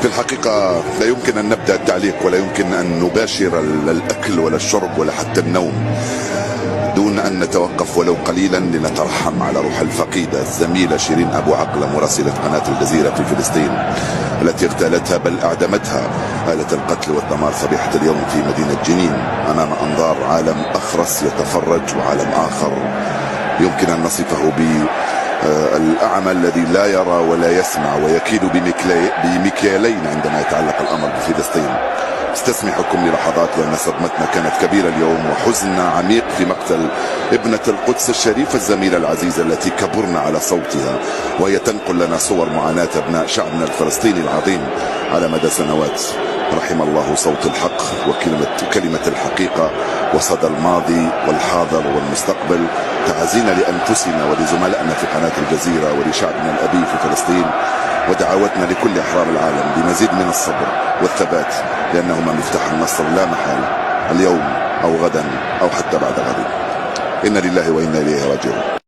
في الحقيقة لا يمكن أن نبدأ التعليق ولا يمكن أن نباشر الأكل ولا الشرب ولا حتى النوم دون أن نتوقف ولو قليلا لنترحم على روح الفقيدة الزميلة شيرين أبو عقلة مراسلة قناة الجزيرة في فلسطين التي اغتالتها بل أعدمتها آلة القتل والدمار صبيحة اليوم في مدينة جنين أمام أنظار عالم أخرس يتفرج وعالم آخر يمكن أن نصفه بالأعمى الذي لا يرى ولا يسمع ويكيد بمكيالين عندما يتعلق الأمر بفلسطين. استسمحكم للحظات لأن صدمتنا كانت كبيرة اليوم وحزننا عميق في مقتل ابنة القدس الشريفة الزميلة العزيزة التي كبرنا على صوتها وهي تنقل لنا صور معاناة أبناء شعبنا الفلسطيني العظيم على مدى سنوات. رحم الله صوت الحق وكلمة الحقيقة وصدى الماضي والحاضر والمستقبل. تعازينا لأنفسنا ولزملائنا في قناة الجزيرة ولشعبنا الأبي في فلسطين ودعوتنا لكل أحرار العالم بمزيد من الصبر والثبات لأنهما مفتاح النصر لا محالة اليوم أو غدا أو حتى بعد غد. إنا لله وإنا إليه راجعون.